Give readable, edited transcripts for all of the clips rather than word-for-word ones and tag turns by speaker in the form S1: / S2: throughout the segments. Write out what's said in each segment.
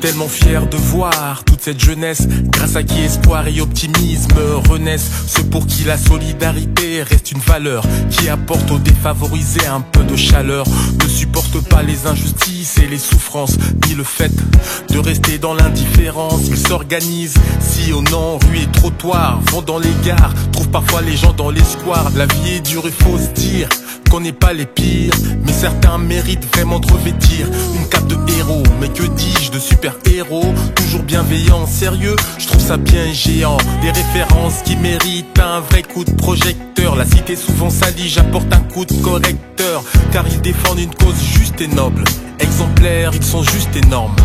S1: tellement fier de voir toute cette jeunesse, grâce à qui espoir et optimisme renaissent. Ceux pour qui la solidarité reste une valeur, qui apporte aux défavorisés un peu de chaleur, ne supportent pas les injustices et les souffrances, ni le fait de rester dans l'indifférence. Ils s'organisent, sillonnant rues et trottoirs, vont dans les gares, trouvent parfois les gens dans les squares. La vie est dure, il faut se dire qu'on n'est pas les pires, mais certains méritent vraiment de revêtir une cape de héros. Mais que dis-je de super-héros, toujours bienveillants, sérieux, je trouve ça bien géant. Des références qui méritent un vrai coup de projecteur. La cité souvent salie, j'apporte un coup de correcteur, car ils défendent une cause juste et noble. Exemplaires, ils sont juste énormes.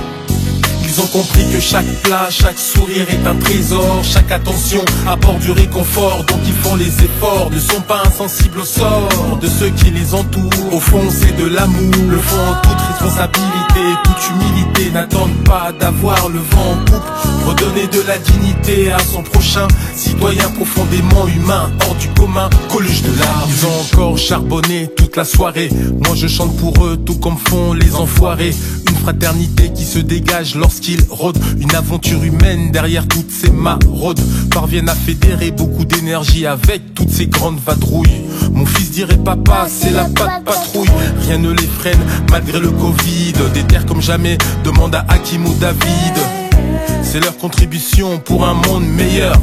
S1: Ils ont compris que chaque plat, chaque sourire est un trésor. Chaque attention apporte du réconfort. Donc ils font les efforts, ne sont pas insensibles au sort de ceux qui les entourent. Au fond c'est de l'amour, le font en toute responsabilité, toute humilité. N'attendent pas d'avoir le vent en poupe, redonner de la dignité à son prochain. Citoyen profondément humain, hors du commun, Coluche de l'art. Ils ont encore charbonné toute la soirée. Moi je chante pour eux tout comme font les enfoirés. Une fraternité qui se dégage lorsqu'ils rôdent, une aventure humaine derrière toutes ces maraudes. Parviennent à fédérer beaucoup d'énergie avec toutes ces grandes vadrouilles. Mon fils dirait papa, c'est la patte patrouille. Rien ne les freine malgré le Covid. Des terres comme jamais, demande à Hakim ou David. C'est leur contribution pour un monde meilleur.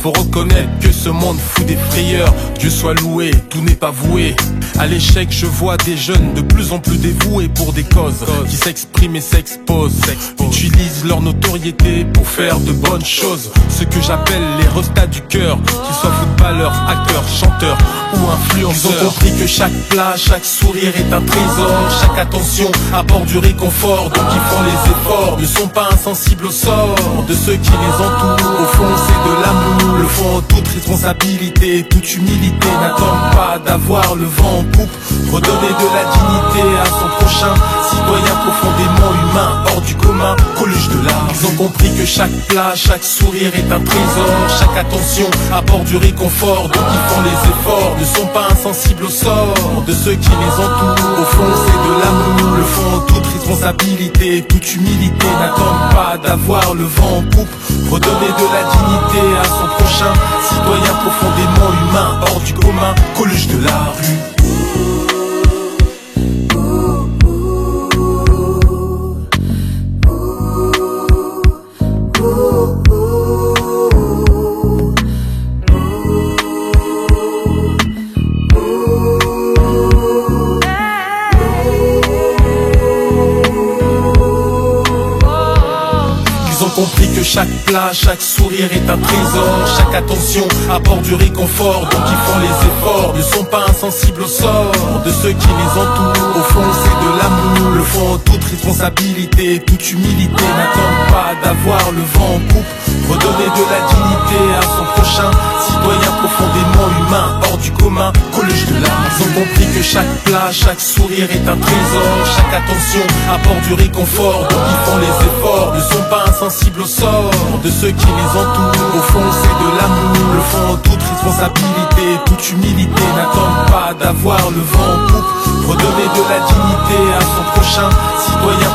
S1: Faut reconnaître que ce monde fout des frayeurs. Dieu soit loué, tout n'est pas voué à l'échec. Je vois des jeunes de plus en plus dévoués pour des causes, qui s'expriment et s'exposent, utilisent leur notoriété pour faire de bonnes choses. Ce que j'appelle les restats du cœur, qu'ils soient footballeurs, acteurs, chanteurs ou influenceurs. Ils ont compris que chaque plat, chaque sourire est un trésor. Chaque attention apporte du réconfort. Donc ils font les efforts, ne sont pas insensibles au sort de ceux qui les entourent. Au fond c'est de l'amour, le font en toute responsabilité, toute humilité. N'attendent pas d'avoir le vent en poupe, redonner de la dignité à son prochain. Citoyen profondément humain, hors du commun, Coluche de l'art. Ils ont compris que chaque plat, chaque sourire est un trésor. Chaque attention apporte du réconfort. Donc ils font les efforts, ne sont pas insensibles au sort de ceux qui les entourent. Au fond c'est de l'amour, le font en toute responsabilité, toute humilité. N'attendent pas d'avoir le vent en poupe, redonner de la dignité à son prochain. Citoyen profondément humain, hors du commun, Coluche de la rue. Compris que chaque plat, chaque sourire est un trésor. Chaque attention apporte du réconfort. Donc ils font les efforts, ne sont pas insensibles au sort de ceux qui les entourent. Au fond c'est de l'amour, le font en toute responsabilité, toute humilité. N'attendent pas. pas d'avoir le vent en poupe, redonner de la dignité à son prochain, citoyen profondément humain, hors du commun, Coluche de l'art. Ils ont compris que chaque plat, chaque sourire est un trésor, chaque attention apporte du réconfort, donc ils font les efforts, ne sont pas insensibles au sort de ceux qui les entourent. Au fond c'est de l'amour, le font en toute responsabilité, toute humilité, n'attendent pas d'avoir le vent en poupe, redonner de la dignité à son prochain, citoyen